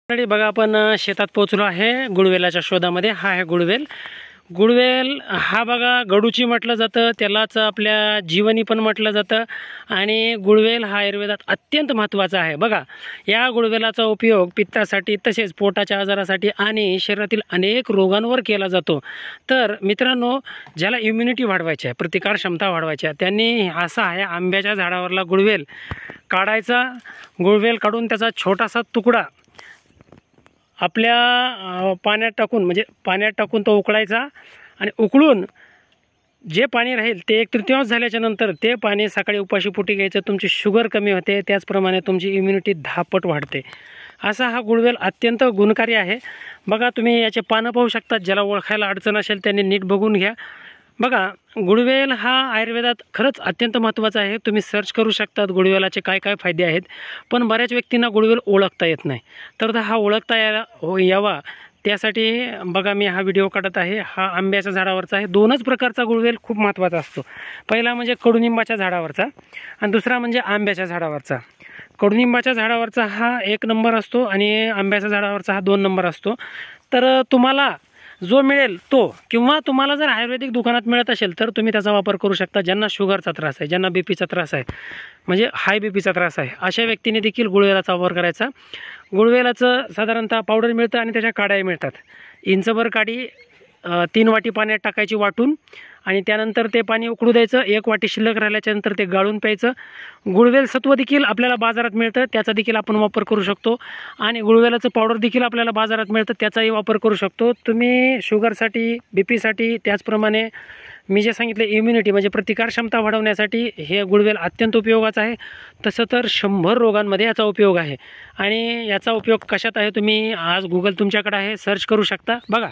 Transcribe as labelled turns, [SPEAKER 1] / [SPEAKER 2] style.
[SPEAKER 1] बघा आपण शेतात पोहोचलो आहे गुळवेलाच्या शोधामध्ये। हा आहे गुळवेल। गुळवेल हा बघा गडूची म्हटलं जातं, त्यालाच आपल्या जीवनी पण म्हटलं जातं आणि गुळवेल हा आयुर्वेदात अत्यंत महत्त्वाचा आहे। बघा या गुळवेलाचा उपयोग पित्तासाठी तसेच पोटाच्या आजारासाठी आणि शरीरातील अनेक रोगांवर केला जातो। तर मित्रांनो, ज्याला इम्युनिटी वाढवायची आहे, प्रतिकार क्षमता वाढवायची आहे, त्यांनी असा आहे आंब्याच्या झाडावरला गुळवेल काढायचा। गुळवेल काढून त्याचा छोटासा तुकडा आपल्या पाण्यात टाकून म्हणजे पाण्यात टाकून तो उकळायचा आणि उकळून जे पाणी राहील ते 1/3 झाल्याच्या नंतर ते पाणी सकाळी उपाशीपोटी घ्यायचं। तुमची शुगर कमी होते, त्याचप्रमाणे तुमची इम्युनिटी 10 पट वाढते। असा हा गुळवेल अत्यंत गुणकारी आहे। बघा तुम्ही याचे पानं पाहू शकता, ज्याला ओळखायला अडचण असेल त्यांनी नीट बघून घ्या। बघा गुळवेल हा आयुर्वेदात खरंच अत्यंत महत्त्वाचा आहे। तुम्ही सर्च करू शकतात गुळवेलाचे काय काय फायदे आहेत, पण बऱ्याच व्यक्तींना गुळवेल ओळखता येत नाही। तर हा ओळखता यावा त्यासाठी बघा मी हा व्हिडिओ काढत आहे। हा आंब्याच्या झाडावरचा आहे। दोनच प्रकारचा गुळवेल खूप महत्त्वाचा असतो। पहिला म्हणजे कडुनिंबाच्या झाडावरचा आणि दुसरा म्हणजे आंब्याच्या झाडावरचा। कडुनिंबाच्या झाडावरचा हा 1 नंबर असतो आणि आंब्याच्या झाडावरचा हा 2 नंबर असतो। तर तुम्हाला जो मिळेल तो, किंवा तुम्हाला जर आयुर्वेदिक दुकानात मिळत असेल तर तुम्ही त्याचा वापर करू शकता। ज्यांना शुगरचा त्रास आहे, ज्यांना बीपीचा त्रास आहे, म्हणजे हाय बीपीचा त्रास आहे, अशा व्यक्तींनी देखील गुळवेलाचा वापर करायचा। गुळवेलाचं साधारणतः पावडर मिळतं आणि त्याच्या काड्या मिळतात। इंचभर काडी 3 वाटी पाण्यात टाकायची वाटून, आणि त्यानंतर ते पाणी उकळू द्यायचं। 1 वाटी शिल्लक राहिल्याच्या नंतर ते गाळून प्यायचं। गुळवेल सत्व देखील आपल्याला बाजारात मिळतं, त्याचा देखील आपण वापर करू शकतो। आणि गुळवेलाचं पावडर देखील आपल्याला बाजारात मिळतं, त्याचाही वापर करू शकतो। तुम्ही शुगरसाठी, बीपीसाठी, त्याचप्रमाणे मी जे सांगितले इम्युनिटी म्हणजे प्रतिकार क्षमता वाढवण्यासाठी हे गुळवेल अत्यंत उपयोगाचं आहे। तसं तर 100 रोगांमध्ये याचा उपयोग आहे। आणि याचा उपयोग कशात आहे तुम्ही आज गुगल तुमच्याकडे आहे, सर्च करू शकता। बघा